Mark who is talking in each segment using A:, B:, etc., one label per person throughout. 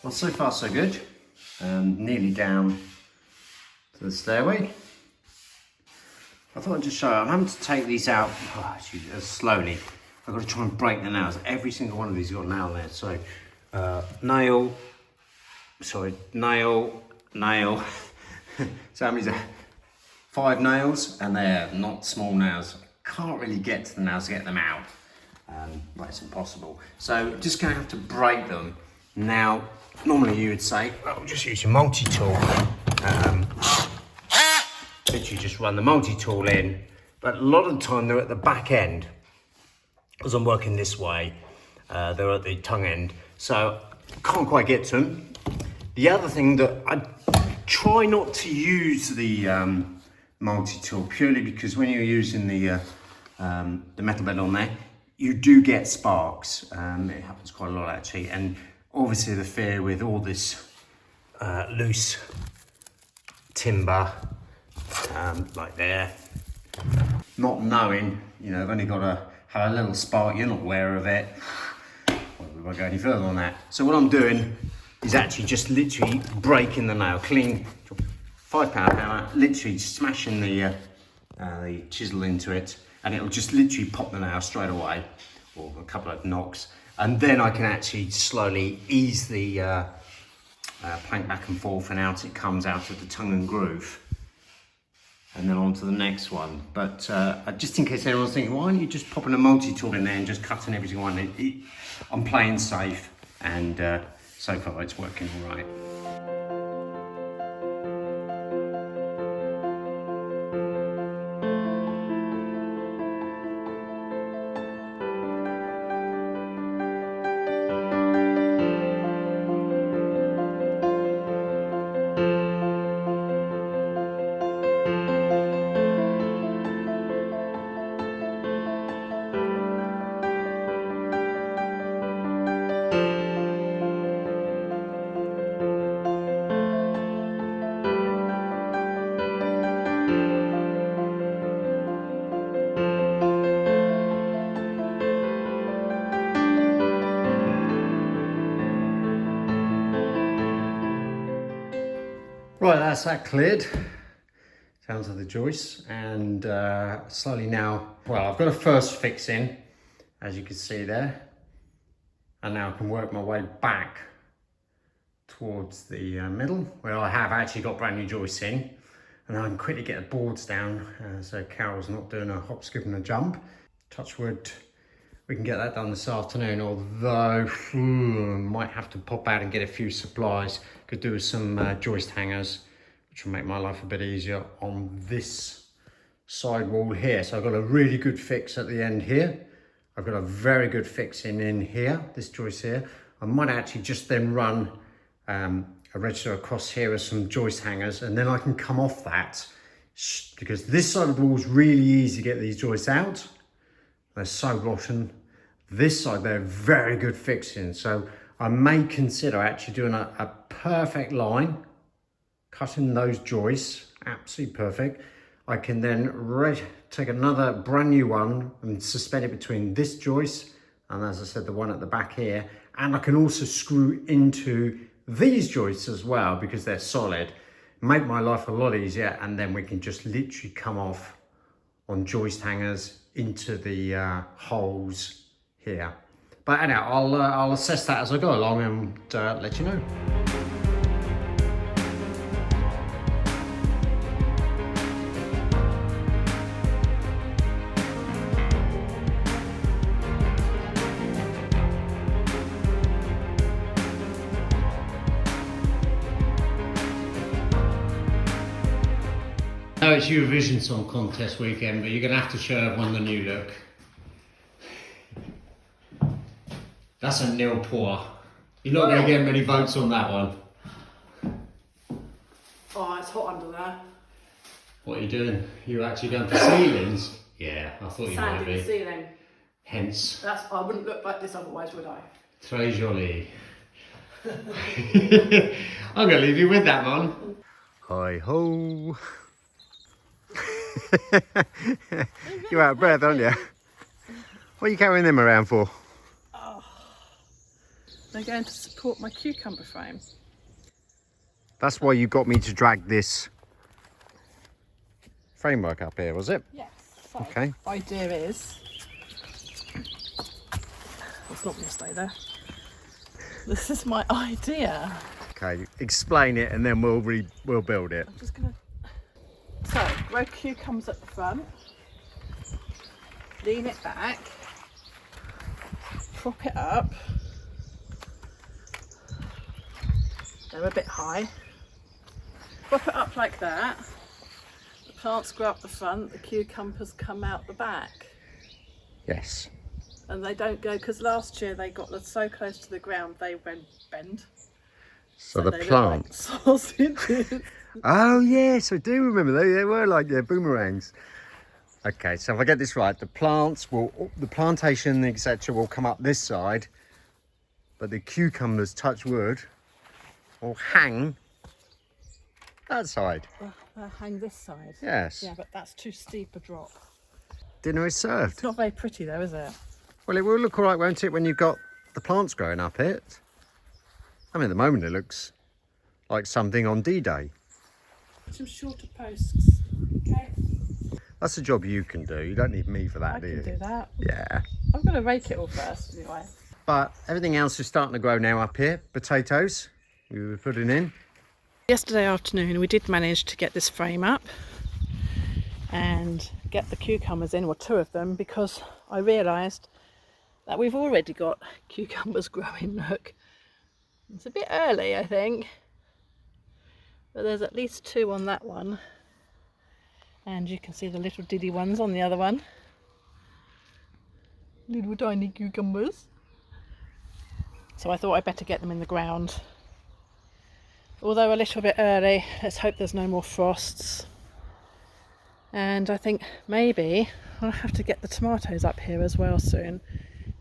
A: Well, so far so good. Nearly down to the stairway. I thought I'd just show you, I'm having to take these out slowly. I've got to try and break the nails. Every single one of these has got a nail there. So nail, nail. So that means 5 nails, and they're not small nails. Can't really get to the nails to get them out. But it's impossible. So just going to have to break them. Now, normally you would say, well, just use your multi-tool. Literally just run the multi-tool in. But a lot of the time they're at the back end. Because I'm working this way, they're at the tongue end. So can't quite get to them. The other thing that I try not to use the multi-tool purely because when you're using the metal bed on there, you do get sparks. It happens quite a lot actually. And obviously the fear with all this loose timber, like there, not knowing, you know, I've only got to have a little spark, you're not aware of it. Well, we won't go any further on that. So what I'm doing is actually just literally breaking the nail, clean £5 hammer, literally smashing the chisel into it, and it'll just literally pop the nail straight away, or a couple of knocks, and then I can actually slowly ease the plank back and forth, and out it comes out of the tongue and groove, and then on to the next one. But just in case anyone's thinking, why aren't you just popping a multi-tool in there and just cutting every single one? I'm playing safe, and so far it's working all right. Right, that's that cleared. Down to the joists, and slowly now, well, I've got a first fix in, as you can see there, and now I can work my way back towards the middle, where I have actually got brand new joists in, and I can quickly get the boards down, so Carol's not doing a hop, skip and a jump. Touch wood, we can get that done this afternoon, although might have to pop out and get a few supplies. Could do with some joist hangers, which will make my life a bit easier on this side wall here. So I've got a really good fix at the end here. I've got a very good fix in here, this joist here. I might actually just then run a register across here with some joist hangers, and then I can come off that, because this side of the wall is really easy to get these joists out. They're so rotten. This side, they're very good fixing. So I may consider actually doing a perfect line, cutting those joists, absolutely perfect. I can then take another brand new one and suspend it between this joist and, as I said, the one at the back here. And I can also screw into these joists as well, because they're solid. Make my life a lot easier, and then we can just literally come off on joist hangers into the holes here. But anyhow, I'll assess that as I go along and let you know. No, it's Eurovision Song Contest weekend, but you're going to have to show everyone the new look. That's a nil pour. You're not going to get many votes on that one.
B: Oh, it's hot under there.
A: What are you doing? You're actually going for ceilings? Yeah, I thought you
B: Sand
A: might
B: in
A: be.
B: the ceiling.
A: Hence.
B: I wouldn't look like this otherwise, would I?
A: Très joli. I'm going to leave you with that one. Hi ho. You're out of breath, aren't you? What are you carrying them around for?
B: They're going to support my cucumber frame.
A: That's why you got me to drag this framework up here, was it?
B: Yes. So,
A: Okay.
B: idea is, it's not going to stay there. This is my idea.
A: Okay, explain it and then we'll build it.
B: I'm just going to, so grow cucumbers at the front, lean it back, prop it up. They're a bit high. Prop it up like that. The plants grow up the front, the cucumbers come out the back.
A: Yes.
B: And they don't go, because last year they got so close to the ground they went bend.
A: So the
B: they look
A: plants.
B: like sausages.
A: Oh yes, I do remember they were like boomerangs. Okay, so if I get this right, the plantation, etc., will come up this side, but the cucumbers, touch wood, will hang that side.
B: They'll hang this side.
A: Yes.
B: Yeah, but that's too steep a drop.
A: Dinner is served.
B: It's not very pretty though, is it?
A: Well, it will look all right, won't it, when you've got the plants growing up it? I mean, at the moment it looks like something on D-Day.
B: Some shorter posts, okay?
A: That's a job you can do. You don't need me for that,
B: I
A: do you?
B: can do that.
A: Yeah.
B: I'm going to rake it all first anyway.
A: But everything else is starting to grow now up here. Potatoes we were putting in.
B: Yesterday afternoon we did manage to get this frame up and get the cucumbers in, or two of them, because I realised that we've already got cucumbers growing, look. It's a bit early, I think, but there's at least two on that one, and you can see the little diddy ones on the other one. Little tiny cucumbers. So I thought I'd better get them in the ground. Although a little bit early, let's hope there's no more frosts. And I think maybe I'll have to get the tomatoes up here as well soon,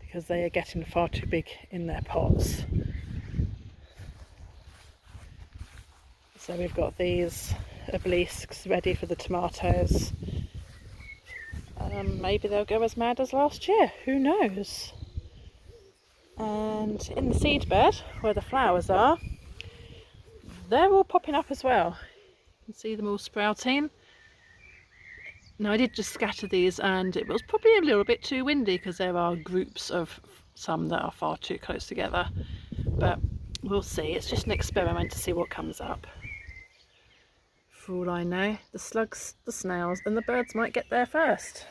B: because they are getting far too big in their pots. So we've got these obelisks ready for the tomatoes. Maybe they'll go as mad as last year, who knows? And in the seed bed where the flowers are, they're all popping up as well. You can see them all sprouting. Now I did just scatter these, and it was probably a little bit too windy because there are groups of some that are far too close together, but we'll see. It's just an experiment to see what comes up. For all I know, the slugs, the snails and the birds might get there first.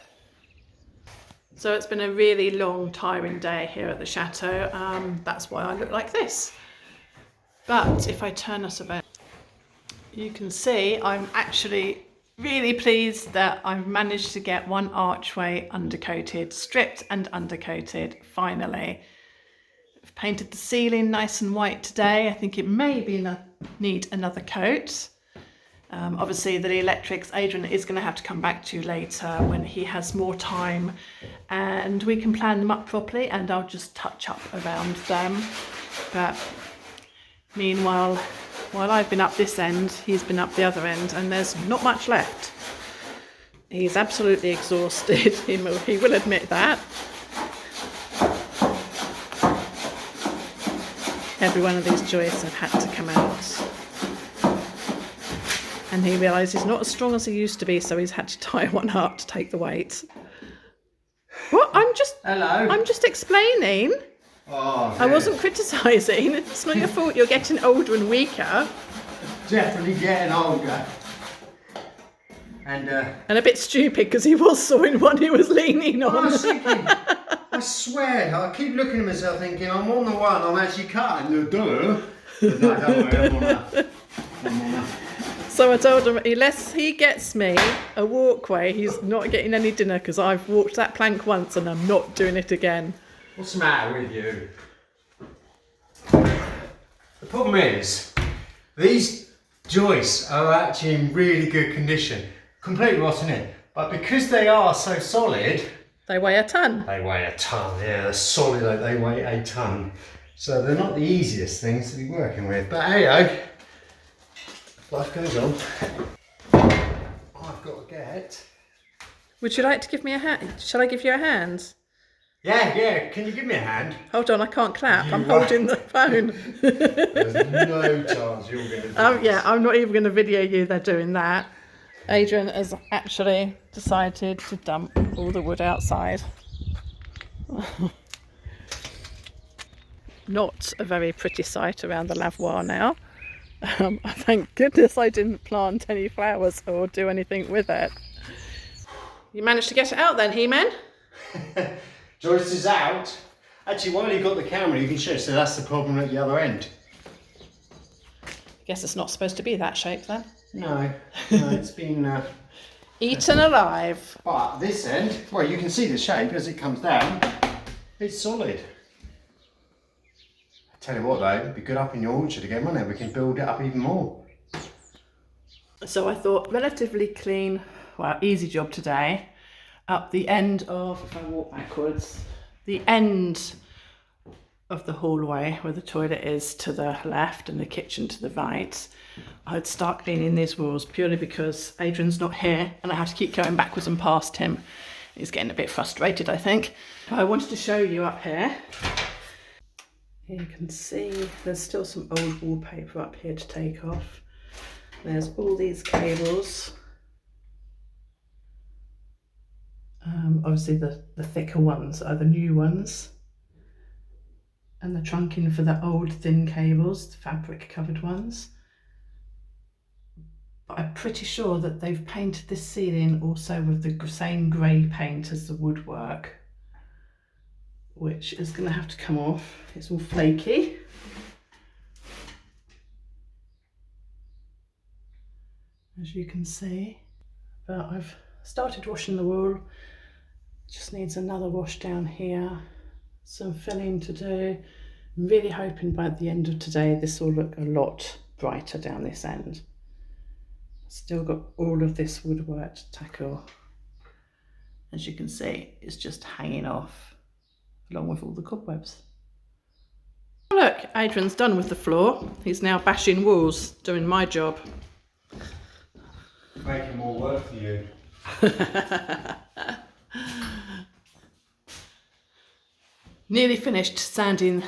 B: So it's been a really long, tiring day here at the chateau. That's why I look like this. But if I turn us about, you can see I'm actually really pleased that I've managed to get one archway undercoated, stripped and undercoated, finally. I've painted the ceiling nice and white today. I think it may need another coat. Obviously the electrics, Adrian is going to have to come back to later when he has more time and we can plan them up properly, and I'll just touch up around them. But meanwhile, while I've been up this end, he's been up the other end, and there's not much left. He's absolutely exhausted, he will admit that. Every one of these joists have had to come out. And he realised he's not as strong as he used to be, so he's had to tie one up to take the weight. What?
A: Hello.
B: I'm just explaining.
A: Oh,
B: I wasn't criticising. It's not your fault you're getting older and weaker.
A: Definitely getting older. And
B: a bit stupid because he was sawing one he was leaning on.
A: I was thinking, I swear, I keep looking at myself thinking, I'm on the one, I'm actually cutting the dough. But no, don't worry, I'm on that. I'm on that.
B: So I told him, unless he gets me a walkway, he's not getting any dinner, because I've walked that plank once and I'm not doing it again.
A: What's the matter with you? The problem is, these joists are actually in really good condition. Completely rotten in. But because they are so solid...
B: They weigh a ton.
A: They weigh a ton, yeah. They're solid, they weigh a ton. So they're not the easiest things to be working with. But hey, life goes on. I've got to get...
B: Would you like to give me a hand? Shall I give you a hand?
A: Yeah, can you give me a hand?
B: Hold on, I can't clap. I'm
A: You are-
B: holding the phone.
A: There's no chance you're going to do this.
B: Yeah, I'm not even going to video you. They're doing that. Adrian has actually decided to dump all the wood outside. Not a very pretty sight around the lavoir now. Thank goodness I didn't plant any flowers or do anything with it. You managed to get it out then, He-Man?
A: Joyce is out. Actually, while you've got the camera, you can show. So that's the problem at the other end.
B: Guess it's not supposed to be that shape then.
A: No, it's been...
B: Eaten alive.
A: But this end, well, you can see the shape as it comes down. It's solid. I tell you what though, it'd be good up in your orchard again, wouldn't it? We can build it up even more.
B: So I thought relatively clean, well, easy job today. Up the end of, if I walk backwards, the end of the hallway where the toilet is to the left and the kitchen to the right, I'd start cleaning these walls purely because Adrian's not here and I have to keep going backwards and past him. He's getting a bit frustrated, I think. I wanted to show you up here. You can see there's still some old wallpaper up here to take off. There's all these cables. Obviously the thicker ones are the new ones. And the trunking for the old thin cables, the fabric covered ones. But I'm pretty sure that they've painted this ceiling also with the same grey paint as the woodwork, which is going to have to come off. It's all flaky. As you can see. But I've started washing the wool. Just needs another wash down here. Some filling to do. I'm really hoping by the end of today this will look a lot brighter down this end. Still got all of this woodwork to tackle. As you can see, it's just hanging off along with all the cobwebs. Look, Adrian's done with the floor. He's now bashing walls, doing my job.
A: Making more work for you.
B: Nearly finished sanding,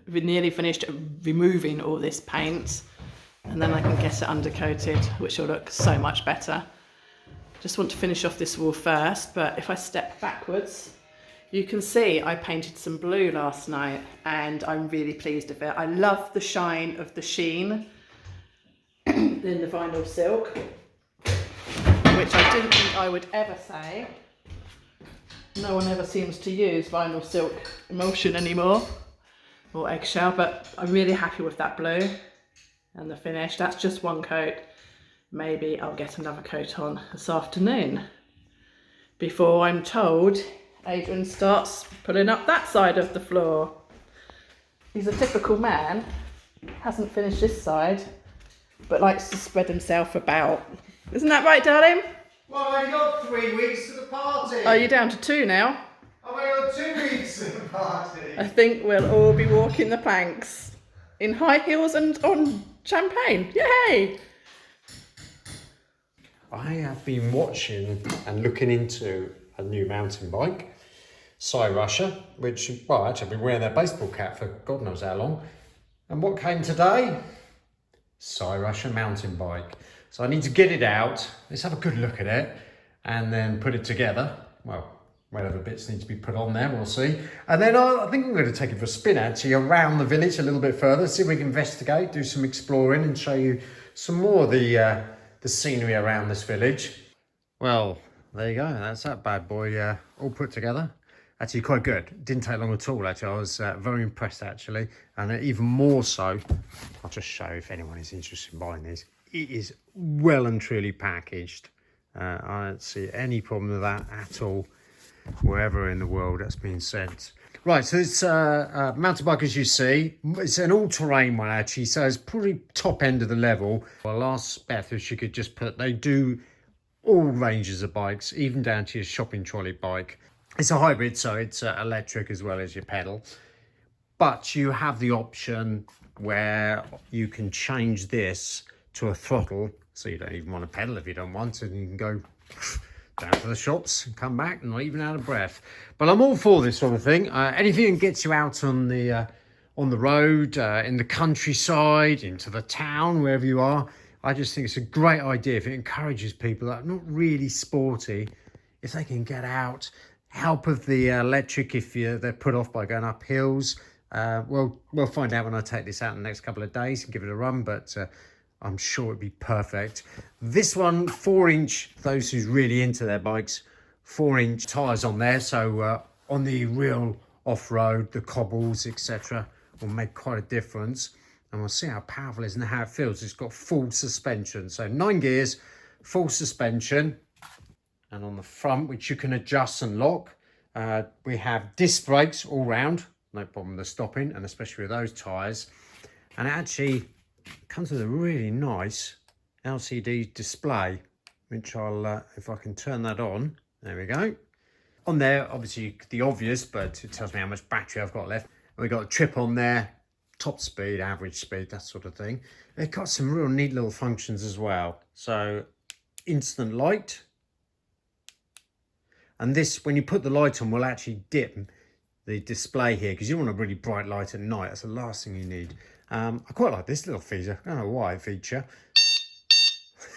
B: nearly finished removing all this paint, and then I can get it undercoated, which will look so much better. Just want to finish off this wall first, but if I step backwards, you can see I painted some blue last night and I'm really pleased with it. I love the shine of the sheen in the vinyl silk, which I didn't think I would ever say. No one ever seems to use vinyl silk emulsion anymore, or eggshell, but I'm really happy with that blue and the finish. That's just one coat. Maybe I'll get another coat on this afternoon before I'm told Adrian starts pulling up that side of the floor. He's a typical man, hasn't finished this side, but likes to spread himself about. Isn't that right, darling?
A: Well, I've only got 3 weeks to the party.
B: Oh, you're down to 2 now.
A: I've only got 2 weeks to the party.
B: I think we'll all be walking the planks in high heels and on champagne. Yay!
A: I have been watching and looking into a new mountain bike, Russia, which, well, actually I've been wearing their baseball cap for God knows how long. And what came today? Russia mountain bike. So I need to get it out, let's have a good look at it, and then put it together. Well, whatever bits need to be put on there, we'll see. And then I think I'm going to take it for a spin actually around the village a little bit further, see if we can investigate, do some exploring and show you some more of the scenery around this village. Well, there you go, that's that bad boy all put together. Actually quite good, didn't take long at all actually. I was very impressed actually, and even more so, I'll just show if anyone is interested in buying these. It is well and truly packaged. I don't see any problem with that at all, wherever in the world that's been sent. Right, so it's a mountain bike, as you see. It's an all-terrain one actually, so it's probably top end of the level. Well, last Beth, if she could just put, they do all ranges of bikes, even down to your shopping trolley bike. It's a hybrid, so it's electric as well as your pedal. But you have the option where you can change this to a throttle, so you don't even want to pedal if you don't want to, and you can go down to the shops and come back and not even out of breath. But I'm all for this sort of thing. Anything that gets you out on the road, in the countryside, into the town, wherever you are. I just think it's a great idea if it encourages people that are not really sporty, if they can get out. Help of the electric if they're put off by going up hills. We'll find out when I take this out in the next couple of days and give it a run, but I'm sure it'd be perfect. This one, 4-inch, those who's really into their bikes, 4-inch tyres on there. So on the real off-road, the cobbles, etc., will make quite a difference. And we'll see how powerful it is and how it feels. It's got full suspension. So 9 gears, full suspension. And on the front, which you can adjust and lock, we have disc brakes all round. No problem with stopping, and especially with those tyres. And it actually comes with a really nice LCD display, which I'll, if I can turn that on, there we go. On there, obviously the obvious, but it tells me how much battery I've got left. We've got a trip on there, top speed, average speed, that sort of thing. It's got some real neat little functions as well. So instant light. And this, when you put the light on, will actually dim the display here, because you want a really bright light at night. That's the last thing you need. I quite like this little feature. I don't know why feature.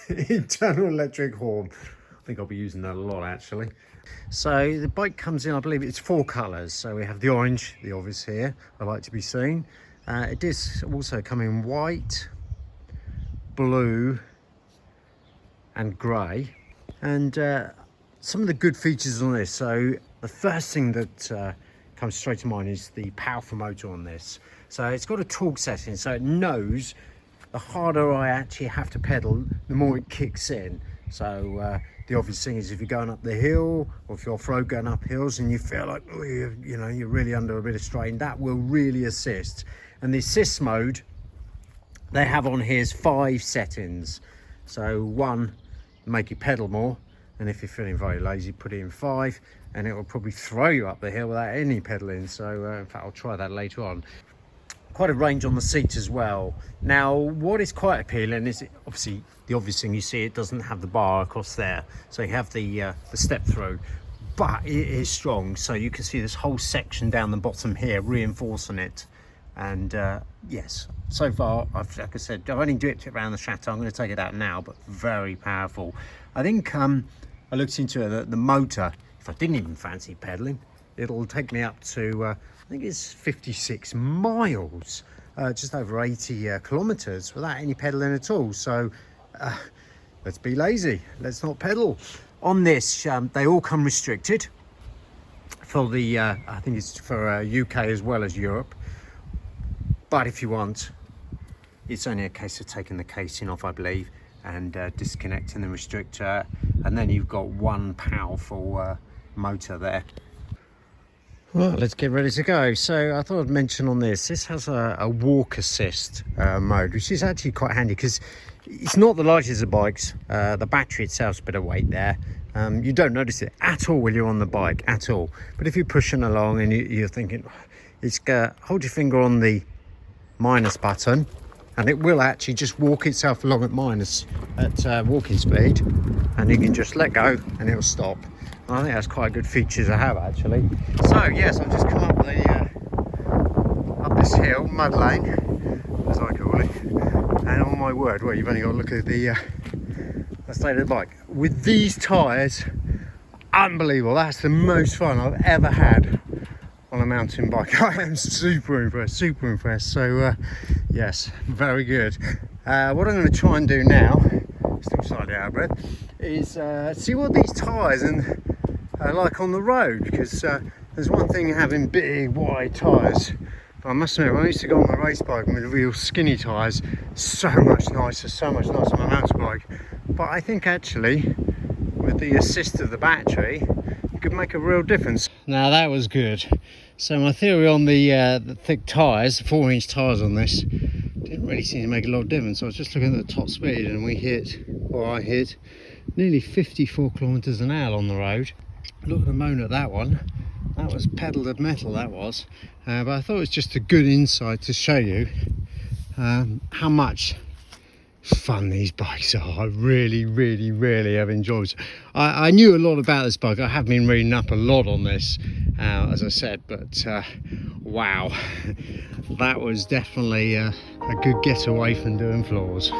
A: Internal electric horn. I think I'll be using that a lot actually. So the bike comes in, I believe it's 4 colours. So we have the orange, the obvious here, I like to be seen. It does also come in white, blue and grey. And some of the good features on this. So the first thing that comes straight to mind is the powerful motor on this. So it's got a torque setting, so it knows the harder I actually have to pedal, the more it kicks in. So the obvious thing is if you're going up the hill, or if you're off-road going up hills and you feel like, oh, you're really under a bit of strain, that will really assist. And the assist mode they have on here is 5 settings. So 1, make you pedal more, and if you're feeling very lazy, put it in 5, and it will probably throw you up the hill without any pedaling. So in fact, I'll try that later on. Quite a range on the seats as well. Now, what is quite appealing is obviously the obvious thing you see, it doesn't have the bar across there. So you have the step through, but it is strong. So you can see this whole section down the bottom here reinforcing it. And yes, so far, like I said, I've only dipped it around the Chateau. I'm going to take it out now, but very powerful. I think I looked into it, the motor, if I didn't even fancy pedaling, it'll take me up to, I think it's 56 miles, just over 80 kilometers without any pedaling at all. So let's be lazy, let's not pedal. On this, they all come restricted for the, I think it's for UK as well as Europe. But if you want, it's only a case of taking the casing off, I believe, and disconnecting the restrictor, and then you've got one powerful motor there. Well, let's get ready to go. So I thought I'd mention on this has a walk assist mode, which is actually quite handy because it's not the lightest of bikes. The battery itself's a bit of weight there. You don't notice it at all when you're on the bike, at all. But if you're pushing along and you're thinking, it's hold your finger on the minus button, and it will actually just walk itself along at walking speed, and you can just let go and it'll stop. And I think that's quite a good feature to have actually. So yes, I've just come up up this hill, mud lane as I call it, and oh my word, well, you've only got to look at the state of the bike with these tyres. Unbelievable. That's the most fun I've ever had on a mountain bike. I am super impressed. So yes, very good. What I'm going to try and do now, still slightly out of breath, is see what these tyres are like on the road, because there's one thing having big wide tyres, but I must admit, when I used to go on my race bike with real skinny tyres, so much nicer on my mountain bike. But I think actually with the assist of the battery, it could make a real difference. Now that was good. So my theory on the thick tyres, 4-inch tyres on this, didn't really seem to make a lot of difference. I was just looking at the top speed, and I hit nearly 54 kilometers an hour on the road. Look at the moan at that one. That was pedal to metal, that was. But I thought it was just a good insight to show you how much fun these bikes are. I really have enjoyed. I knew a lot about this bike. I have been reading up a lot on this, as I said, but wow, that was definitely a good getaway from doing floors.